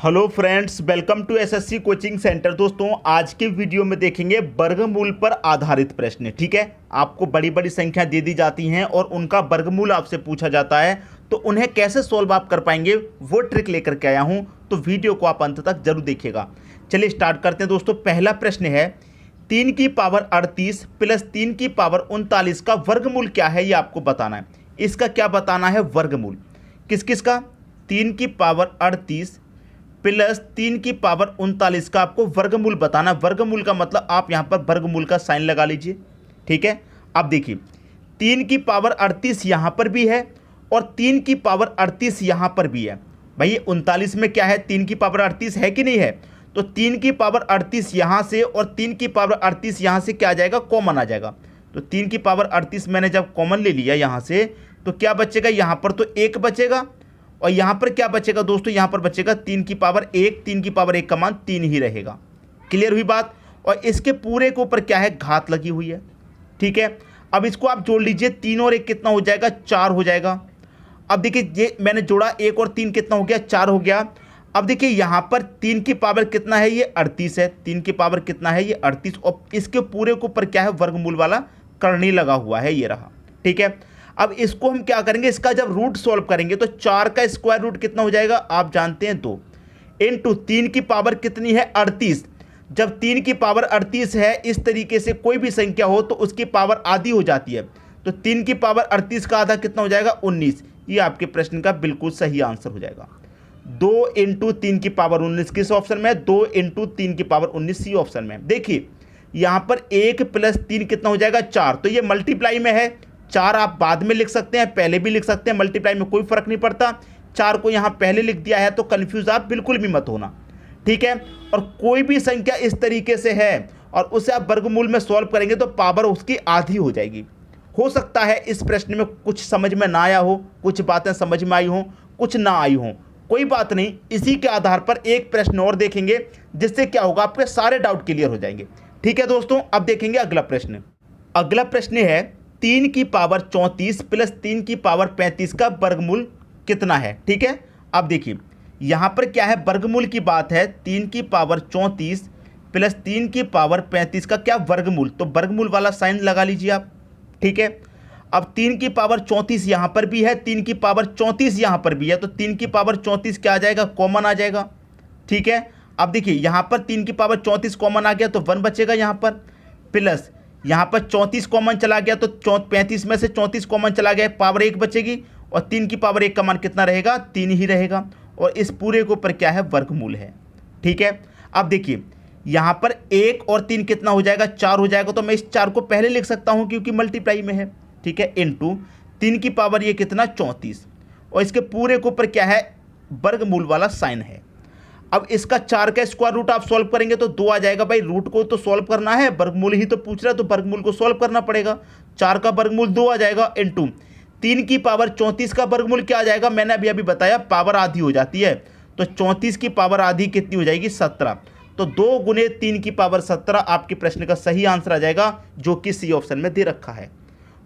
Hello friends, welcome to SSC coaching centre. दोस्तों, आज के वीडियो में देखेंगे वर्गमूल पर आधारित प्रश्न। ठीक है, आपको बड़ी बड़ी संख्या दे दी जाती हैं और उनका वर्गमूल आपसे पूछा जाता है, तो उन्हें कैसे सोल्व आप कर पाएंगे वो ट्रिक लेकर के आया हूं। तो वीडियो को आप अंत तक जरूर देखिएगा। चलिए स्टार्ट करते हैं दोस्तों। पहला प्रश्न है 3 की पावर 38 प्लस 3 की पावर 39 का वर्गमूल क्या है, ये आपको बताना है। इसका क्या बताना है वर्गमूल, किस किस का? 3 की पावर 38 प्लस 3 की पावर 39 का आपको वर्गमूल बताना। वर्गमूल का मतलब आप यहाँ पर वर्गमूल का साइन लगा लीजिए। ठीक है, अब देखिए 3 की पावर 38 यहाँ पर भी है और 3 की पावर 38 यहाँ पर भी है। भाई 39 में क्या है, 3 की पावर 38 है कि नहीं है? तो 3 की पावर 38 यहाँ से और 3 की पावर 38 यहाँ से क्या आ जाएगा, कॉमन आ जाएगा। तो 3 की पावर 38 मैंने जब कॉमन ले लिया यहाँ से, तो क्या बचेगा, यहाँ पर तो 1 बचेगा और यहाँ पर क्या बचेगा दोस्तों, यहाँ पर बचेगा 3 की पावर 1। 3 की पावर 1 का मान 3 ही रहेगा। क्लियर हुई बात? और इसके पूरे के ऊपर क्या है, घात लगी हुई है। ठीक है, अब इसको आप जोड़ लीजिए, 3 और 1 कितना हो जाएगा, 4 हो जाएगा। अब देखिए ये मैंने जोड़ा, 1 और 3 कितना हो गया, 4 हो गया। अब देखिए यहाँ पर 3 की पावर कितना है, ये 38 है। 3 की पावर कितना है, ये 38, और इसके पूरे के ऊपर क्या है, वर्गमूल वाला करनी लगा हुआ है, ये रहा। ठीक है, अब इसको हम क्या करेंगे, इसका जब रूट सॉल्व करेंगे तो 4 का स्क्वायर रूट कितना हो जाएगा, आप जानते हैं 2 इंटू 3 की पावर कितनी है, 38। जब 3 की पावर 38 है, इस तरीके से कोई भी संख्या हो तो उसकी पावर आधी हो जाती है। तो 3 की पावर 38 का आधा कितना हो जाएगा, 19। ये आपके प्रश्न का बिल्कुल सही आंसर हो जाएगा। 2 इंटू 3 की पावर 19 किस ऑप्शन में है, 2 इंटू 3 की पावर 19 सी ऑप्शन में। देखिए यहाँ पर 1 प्लस 3 कितना हो जाएगा, 4। तो ये मल्टीप्लाई में है। 4 आप बाद में लिख सकते हैं, पहले भी लिख सकते हैं, मल्टीप्लाई में कोई फर्क नहीं पड़ता। 4 को यहाँ पहले लिख दिया है, तो कंफ्यूज आप बिल्कुल भी मत होना। ठीक है, और कोई भी संख्या इस तरीके से है और उसे आप वर्गमूल में सॉल्व करेंगे तो पावर उसकी आधी हो जाएगी। हो सकता है इस प्रश्न में कुछ समझ में ना आया हो, कुछ बातें समझ में आई हों, कुछ ना आई हों, कोई बात नहीं। इसी के आधार पर एक प्रश्न और देखेंगे, जिससे क्या होगा, आपके सारे डाउट क्लियर हो जाएंगे। ठीक है दोस्तों, अब देखेंगे अगला प्रश्न। अगला प्रश्न है 3 की पावर 34 प्लस 3 की पावर 35 का वर्गमूल कितना है। ठीक है, अब देखिए यहाँ पर क्या है, वर्गमूल की बात है। 3 की पावर 34 प्लस 3 की पावर 35 का क्या वर्गमूल, तो वर्गमूल वाला साइन लगा लीजिए आप। ठीक है, अब 3 की पावर 34 यहाँ पर भी है, 3 की पावर 34 यहाँ पर भी है, तो 3 की पावर 34 क्या आ जाएगा, कॉमन आ जाएगा। ठीक है, अब देखिए यहाँ पर 3 की पावर 34 कॉमन आ गया तो 1 बचेगा यहाँ पर, प्लस यहाँ पर 34 कॉमन चला गया तो 35 में से 34 कॉमन चला गया, पावर 1 बचेगी, और 3 की पावर 1 का मान कितना रहेगा, 3 ही रहेगा। और इस पूरे के ऊपर क्या है, वर्गमूल है। ठीक है, अब देखिए यहाँ पर 1 और 3 कितना हो जाएगा, 4 हो जाएगा। तो मैं इस 4 को पहले लिख सकता हूँ क्योंकि मल्टीप्लाई में है। ठीक है, इंटू 3 की पावर ये कितना, 34, और इसके पूरे के ऊपर क्या है, वर्गमूल वाला साइन है। अब इसका 4 का स्क्वायर रूट आप सॉल्व करेंगे तो 2 आ जाएगा। भाई रूट को तो सॉल्व करना है, वर्गमूल ही तो पूछ रहा है, तो वर्गमूल को सॉल्व करना पड़ेगा। 4 का वर्गमूल 2 आ जाएगा, इंटू 3 की पावर 34 का वर्गमूल क्या आ जाएगा, मैंने अभी बताया पावर आधी हो जाती है, तो 34 की पावर आधी कितनी हो जाएगी, 17। तो 2 गुने 3 की पावर 17 आपके प्रश्न का सही आंसर आ जाएगा, जो कि सी ऑप्शन में दे रखा है।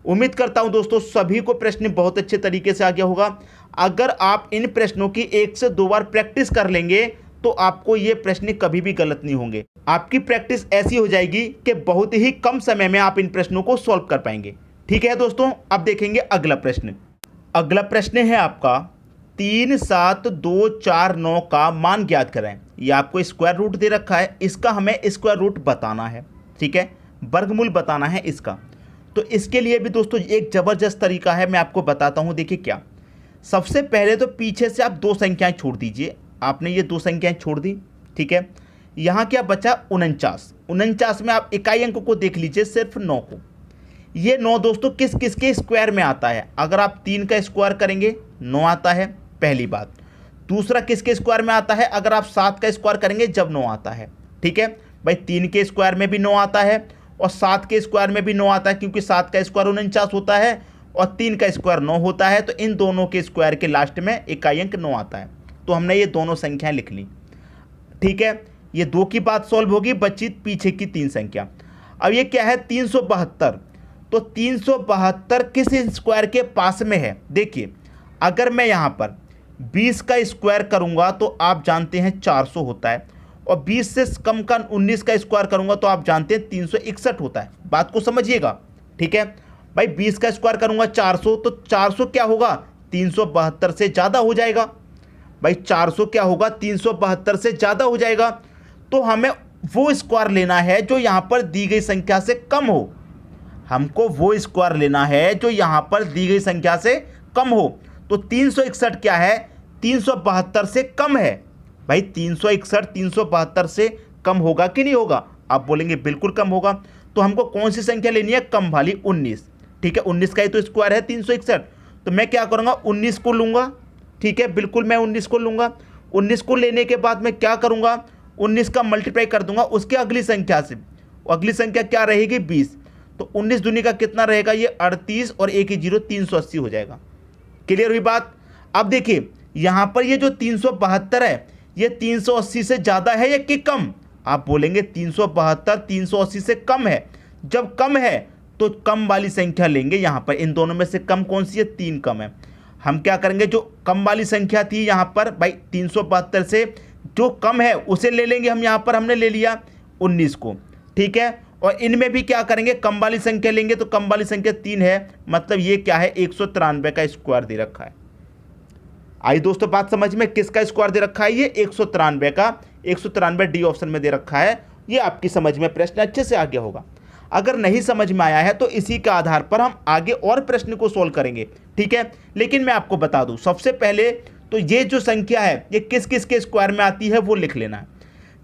उम्मीद करता हूं दोस्तों सभी को प्रश्न बहुत अच्छे तरीके से आ गया होगा। अगर आप इन प्रश्नों की 1 से 2 बार प्रैक्टिस कर लेंगे तो आपको ये प्रश्न कभी भी गलत नहीं होंगे। आपकी प्रैक्टिस ऐसी हो जाएगी कि बहुत ही कम समय में आप इन प्रश्नों को सॉल्व कर पाएंगे। ठीक है दोस्तों, अब देखेंगे अगला प्रश्न। अगला प्रश्न है आपका 3, 7, 2, 4, 9 का मान ज्ञात करें। ये आपको स्क्वायर रूट दे रखा है, इसका हमें स्क्वायर रूट बताना है। ठीक है, वर्गमूल बताना है इसका। तो इसके लिए भी दोस्तों एक ज़बरदस्त तरीका है, मैं आपको बताता हूँ। देखिए क्या, सबसे पहले तो पीछे से आप 2 संख्याएं छोड़ दीजिए। आपने ये 2 संख्याएं छोड़ दी। ठीक है, यहाँ क्या बचा, 49। 49 में आप इकाई अंक को देख लीजिए, सिर्फ 9 को। ये 9 दोस्तों किस किस के स्क्वायर में आता है, अगर आप 3 का स्क्वायर करेंगे 9 आता है, पहली बात। दूसरा किसके स्क्वायर में आता है, अगर आप 7 का स्क्वायर करेंगे जब 9 आता है। ठीक है भाई, 3 के स्क्वायर में भी 9 आता है और 7 के स्क्वायर में भी 9 आता है, क्योंकि 7 का स्क्वायर 49 होता है और 3 का स्क्वायर 9 होता है। तो इन दोनों के स्क्वायर के लास्ट में इकाई अंक 9 आता है। तो हमने ये दोनों संख्याएं लिख ली। ठीक है, ये 2 की बात सॉल्व होगी, बची पीछे की 3 संख्या। अब ये क्या है, 372। तो 372 किस स्क्वायर के पास में है, देखिए अगर मैं यहाँ पर 20 का स्क्वायर करूंगा तो आप जानते हैं 400 होता है, और 20 से कम का 19 का स्क्वायर करूंगा तो आप जानते हैं 361 होता है। बात को समझिएगा, ठीक है भाई। 20 का स्क्वायर करूंगा 400, तो 400 क्या होगा, 372 से ज़्यादा हो जाएगा भाई। 400 क्या होगा, 372 से ज़्यादा हो जाएगा। तो हमें वो स्क्वायर लेना है जो यहाँ पर दी गई संख्या से कम हो। हमको वो स्क्वायर लेना है जो यहाँ पर दी गई संख्या से कम हो। तो 361 क्या है, 372 से कम है भाई। 361 372 से कम होगा कि नहीं होगा, आप बोलेंगे बिल्कुल कम होगा। तो हमको कौन सी संख्या लेनी है, कम वाली 19, ठीक है। 19 का ही तो स्क्वायर है 361, तो मैं क्या करूँगा, 19 को लूँगा, ठीक है, बिल्कुल मैं 19 को लूँगा। 19 को लेने के बाद मैं क्या करूँगा, 19 का मल्टीप्लाई कर दूंगा उसके अगली संख्या से। अगली संख्या क्या रहेगी, 20। तो 19 दूनी का कितना रहेगा, ये 38 और 1 ही 0, 380 हो जाएगा। क्लियर हुई बात। अब देखिए यहाँ पर ये जो 372 है, ये 380 से ज़्यादा है या कि कम, आप बोलेंगे 372 380 से कम है। जब कम है तो कम वाली संख्या लेंगे। यहाँ पर इन दोनों में से कम कौन सी है, 3 कम है। हम क्या करेंगे, जो कम वाली संख्या थी यहाँ पर भाई 372 से जो कम है उसे ले लेंगे हम। यहाँ पर हमने ले लिया 19 को, ठीक है। और इनमें भी क्या करेंगे, कम वाली संख्या लेंगे। तो कम वाली संख्या 3 है, मतलब ये क्या है, 193 का स्क्वायर दे रखा है। आई दोस्तों बात समझ में, किसका स्क्वायर दे रखा है, ये 193 का। 193 डी ऑप्शन में दे रखा है। ये आपकी समझ में प्रश्न अच्छे से आ गया होगा। अगर नहीं समझ में आया है तो इसी के आधार पर हम आगे और प्रश्न को सोल्व करेंगे, ठीक है। लेकिन मैं आपको बता दूं, सबसे पहले तो ये जो संख्या है ये किस किस के स्क्वायर में आती है वो लिख लेना है।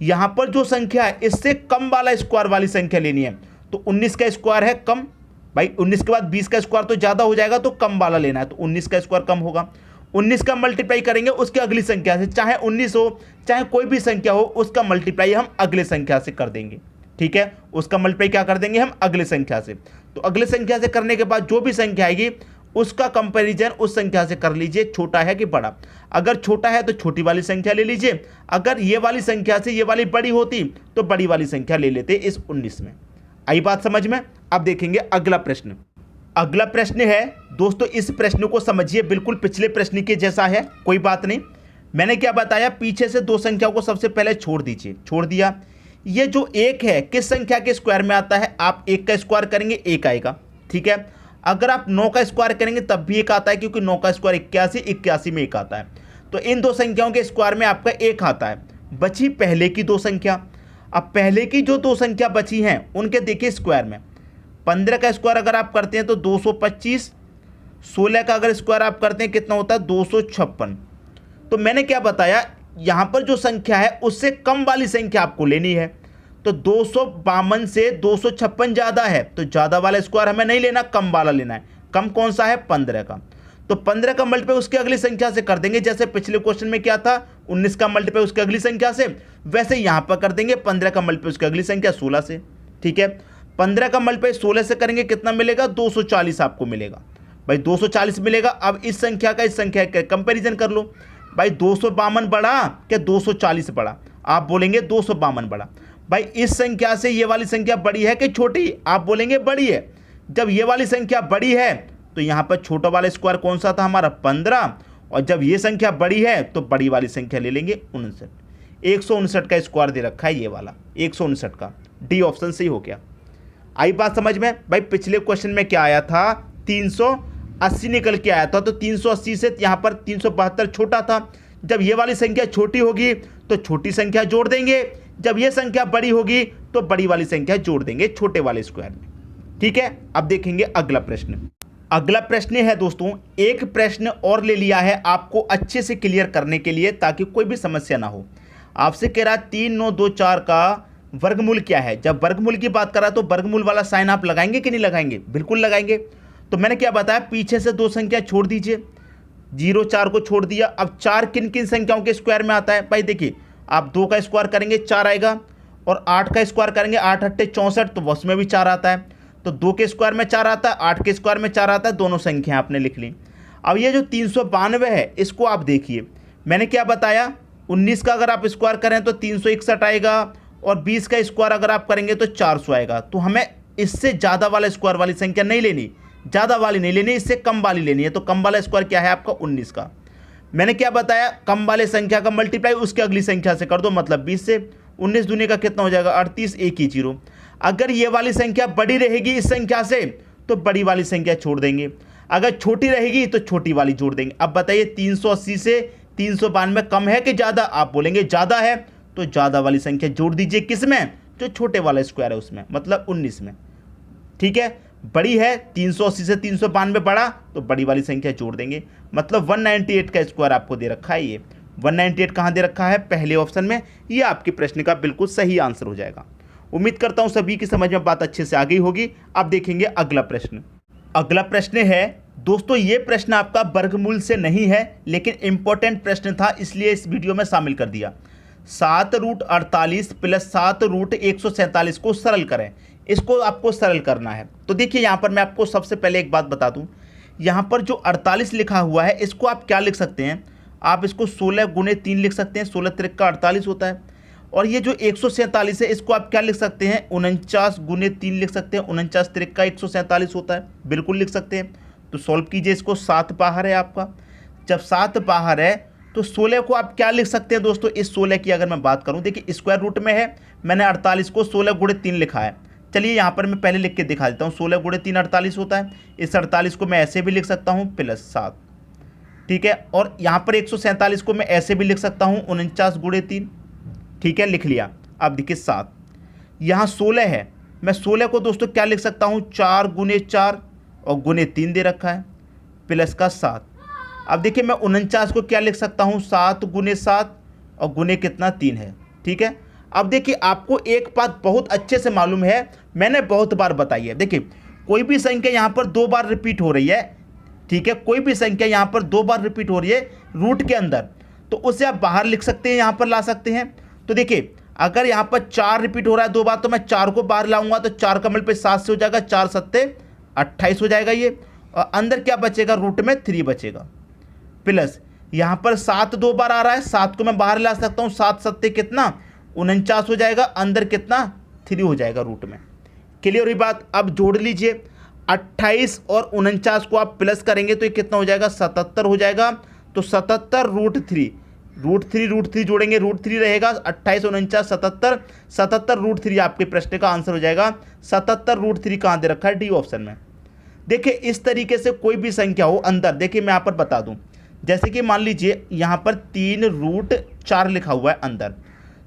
यहाँ पर जो संख्या है इससे कम वाला स्क्वायर वाली संख्या लेनी है। तो 19 का स्क्वायर है कम भाई, 19 के बाद 20 का स्क्वायर तो ज़्यादा हो जाएगा, तो कम वाला लेना है। तो 19 का स्क्वायर कम होगा। 19 का मल्टीप्लाई करेंगे उसके अगली संख्या से, चाहे 19 हो चाहे कोई भी संख्या हो, उसका मल्टीप्लाई हम अगले संख्या से कर देंगे, ठीक है। उसका मल्टीप्लाई क्या कर देंगे हम, अगले संख्या से। तो अगले संख्या से करने के बाद जो भी संख्या आएगी उसका कंपैरिजन उस संख्या से कर लीजिए, छोटा है कि बड़ा। अगर छोटा है तो छोटी वाली संख्या ले लीजिए, अगर ये वाली संख्या से ये वाली बड़ी होती तो बड़ी वाली संख्या ले लेते इस 19 में। आई बात समझ में। अब देखेंगे अगला प्रश्न। अगला प्रश्न है दोस्तों, इस प्रश्न को समझिए, बिल्कुल पिछले प्रश्न के जैसा है, कोई बात नहीं। मैंने क्या बताया, पीछे से दो संख्याओं को सबसे पहले छोड़ दीजिए, छोड़ दिया। ये जो 1 है किस संख्या के स्क्वायर में आता है, आप 1 का स्क्वायर करेंगे 1 आएगा, ठीक है। अगर आप 9 का स्क्वायर करेंगे तब भी 1 आता है, क्योंकि 9 का स्क्वायर 81, 81 में 1 आता है। तो इन दो संख्याओं के स्क्वायर में आपका 1 आता है। बची पहले की दो संख्या। अब पहले की जो दो संख्या बची हैं उनके देखिए स्क्वायर में। 15 का स्क्वायर अगर आप करते हैं तो 225, 16 का अगर स्क्वायर आप करते हैं कितना होता है, 256। तो मैंने क्या बताया, यहाँ पर जो संख्या है उससे कम वाली संख्या आपको लेनी है। तो 252 से 256 ज़्यादा है, तो ज़्यादा वाला स्क्वायर हमें नहीं लेना, कम वाला लेना है। कम कौन सा है, 15 का। तो 15 का मल्टीप्लाई उसकी अगली संख्या से कर देंगे, जैसे पिछले क्वेश्चन में क्या था, 19 का मल्टीप्लाई उसकी अगली संख्या से, वैसे यहाँ पर कर देंगे 15 का मल्टीप्लाई उसकी अगली संख्या 16 से, ठीक है। 15 का मल्टीप्लाई 16 से करेंगे, कितना मिलेगा, 240 आपको मिलेगा भाई, 240 मिलेगा। अब इस संख्या का इस संख्या का कंपेरिजन कर लो भाई, 252 बड़ा क्या 240 बड़ा, आप बोलेंगे 252 बड़ा। भाई इस संख्या से ये वाली संख्या बड़ी है कि छोटी, आप बोलेंगे बड़ी है। जब ये वाली संख्या बड़ी है तो यहाँ पर छोटा वाला स्क्वायर कौन सा था हमारा, 15, और जब ये संख्या बड़ी है तो बड़ी वाली संख्या ले लेंगे 59। 159 का स्क्वायर दे रखा है ये वाला, 159 का, डी ऑप्शन सही हो गया। आई बात समझ में। भाई पिछले क्वेश्चन में क्या आया था, 380 निकल के आया था, तो 380 से यहाँ पर 372 छोटा था। जब ये वाली संख्या छोटी होगी तो छोटी संख्या जोड़ देंगे, जब ये संख्या बड़ी होगी तो बड़ी वाली संख्या जोड़ देंगे छोटे वाले स्क्वायर में, ठीक है। अब देखेंगे अगला प्रश्न। अगला प्रश्न है दोस्तों, एक प्रश्न और ले लिया है आपको अच्छे से क्लियर करने के लिए, ताकि कोई भी समस्या ना हो। आपसे कह रहा है 3924 का वर्गमूल क्या है। जब वर्गमूल की बात करा तो वर्गमूल वाला साइन आप लगाएंगे कि नहीं लगाएंगे, बिल्कुल लगाएंगे। तो मैंने क्या बताया, पीछे से दो संख्या छोड़ दीजिए, 0 4 को छोड़ दिया। अब 4 किन किन संख्याओं के स्क्वायर में आता है, भाई देखिए, आप 2 का स्क्वायर करेंगे 4 आएगा, और 8 का स्क्वायर करेंगे 8 8 64, तो उसमें भी 4 आता है। तो 2 के स्क्वायर में 4 आता है, 8 के स्क्वायर में 4 आता है, दोनों संख्या आपने लिख ली। अब ये जो 392 है इसको आप देखिए, मैंने क्या बताया, 19 का अगर आप स्क्वायर करें तो 361 आएगा, और 20 का स्क्वायर अगर आप करेंगे तो 400 आएगा। तो हमें इससे ज़्यादा वाला स्क्वायर वाली संख्या नहीं लेनी, ज़्यादा वाली नहीं लेनी, इससे कम वाली लेनी है। तो कम वाला स्क्वायर क्या है आपका, 19 का। मैंने क्या बताया, कम वाले संख्या का मल्टीप्लाई उसके अगली संख्या से कर दो, मतलब 20 से। 19 दूनी का कितना हो जाएगा 38, एक ही जीरो। अगर ये वाली संख्या बड़ी रहेगी इस संख्या से तो बड़ी वाली संख्या छोड़ देंगे, अगर छोटी रहेगी तो छोटी वाली जोड़ देंगे। अब बताइए 380 से 392 कम है कि ज़्यादा? आप बोलेंगे ज़्यादा है, तो ज़्यादा वाली संख्या जोड़ दीजिए। किस में? जो छोटे वाला स्क्वायर है उसमें, मतलब 19 में। ठीक है, बड़ी है 380 से 392 बड़ा, तो बड़ी वाली संख्या जोड़ देंगे, मतलब 198 का स्क्वायर आपको दे रखा है। ये 198 कहाँ दे रखा है? पहले ऑप्शन में। ये आपके प्रश्न का बिल्कुल सही आंसर हो जाएगा। उम्मीद करता हूँ सभी की समझ में बात अच्छे से आ गई होगी। अब देखेंगे अगला प्रश्न। अगला प्रश्न है दोस्तों, ये प्रश्न आपका वर्गमूल से नहीं है, लेकिन इंपॉर्टेंट प्रश्न था इसलिए इस वीडियो में शामिल कर दिया। 7√48 प्लस 7√147 को सरल करें। इसको आपको सरल करना है। तो देखिए यहाँ पर मैं आपको सबसे पहले एक बात बता दूँ, यहाँ पर जो 48 लिखा हुआ है इसको आप क्या लिख सकते हैं? आप इसको 16 गुने 3 लिख सकते हैं, 16 त्रिक का 48 होता है। और ये जो 147 है इसको आप क्या लिख सकते हैं? 49 गुने 3 लिख सकते हैं, 49 त्रिक का 147 होता है, बिल्कुल लिख सकते हैं। तो सॉल्व कीजिए इसको। 7 बाहर है आपका, जब 7 बाहर है तो 16 को आप क्या लिख सकते हैं दोस्तों? इस 16 की अगर मैं बात करूं, देखिए स्क्वायर रूट में है, मैंने 48 को 16 गुणे 3 लिखा है। चलिए यहाँ पर मैं पहले लिख के दिखा देता हूँ। 16 गुणे 3 48 होता है। इस 48 को मैं ऐसे भी लिख सकता हूँ +7, ठीक है। और यहाँ पर 147 को मैं ऐसे भी लिख सकता हूँ 49 गुणे 3, ठीक है, लिख लिया। अब देखिए 7, यहाँ 16 है, मैं 16 को दोस्तों क्या लिख सकता हूँ? 4 गुने 4 और गुने 3 दे रखा है, प्लस का 7। अब देखिए मैं 49 को क्या लिख सकता हूँ? 7 गुने 7 और गुने कितना 3 है, ठीक है। अब देखिए आपको एक बात बहुत अच्छे से मालूम है, मैंने बहुत बार बताई है। देखिए कोई भी संख्या यहाँ पर 2 बार रिपीट हो रही है, ठीक है, कोई भी संख्या यहाँ पर 2 बार रिपीट हो रही है रूट के अंदर, तो उसे आप बाहर लिख सकते हैं, यहाँ पर ला सकते हैं। तो देखिए अगर यहाँ पर 4 रिपीट हो रहा है 2 बार, तो मैं 4 को बाहर लाऊंगा तो 4 का मल्टीप्लाई 7 से हो जाएगा, 4 सत्ते 28 हो जाएगा ये। और अंदर क्या बचेगा? रूट में 3 बचेगा, प्लस यहाँ पर 7 2 बार आ रहा है, 7 को मैं बाहर ला सकता हूँ, 7 सत्ते कितना 49 हो जाएगा, अंदर कितना 3 हो जाएगा रूट में। क्लियर हुई बात? अब जोड़ लीजिए 28 और 49 को आप प्लस करेंगे तो ये कितना हो जाएगा? 77 हो जाएगा। तो 77 √3 जोड़ेंगे, √3 रहेगा, 28 49 77, 77 √3 आपके प्रश्न का आंसर हो जाएगा। 77 √3 कहाँ दे रखा है? डी ऑप्शन में। देखिए इस तरीके से कोई भी संख्या हो अंदर, देखिए मैं यहाँ पर बता दूं, जैसे कि मान लीजिए यहाँ पर 3√4 लिखा हुआ है अंदर,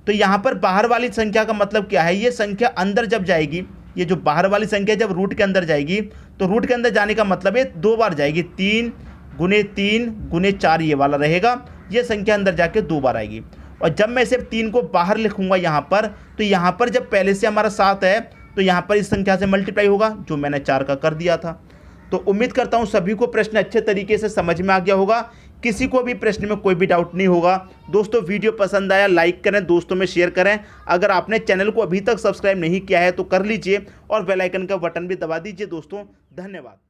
तो यहाँ पर बाहर वाली संख्या का मतलब क्या है? ये संख्या अंदर जब जाएगी, ये जो बाहर वाली संख्या जब रूट के अंदर जाएगी, तो रूट के अंदर जाने का मतलब है 2 बार जाएगी, 3 गुने 4 ये वाला रहेगा, ये संख्या अंदर जाके 2 बार आएगी। और जब मैं सिर्फ 3 को बाहर लिखूंगा यहाँ पर, तो यहाँ पर जब पहले से हमारा 7 है तो यहाँ पर इस संख्या से मल्टीप्लाई होगा, जो मैंने 4 का कर दिया था। तो उम्मीद करता हूँ सभी को प्रश्न अच्छे तरीके से समझ में आ गया होगा, किसी को भी प्रश्न में कोई भी डाउट नहीं होगा। दोस्तों वीडियो पसंद आया लाइक करें, दोस्तों में शेयर करें। अगर आपने चैनल को अभी तक सब्सक्राइब नहीं किया है तो कर लीजिए और बेल आइकन का बटन भी दबा दीजिए। दोस्तों धन्यवाद।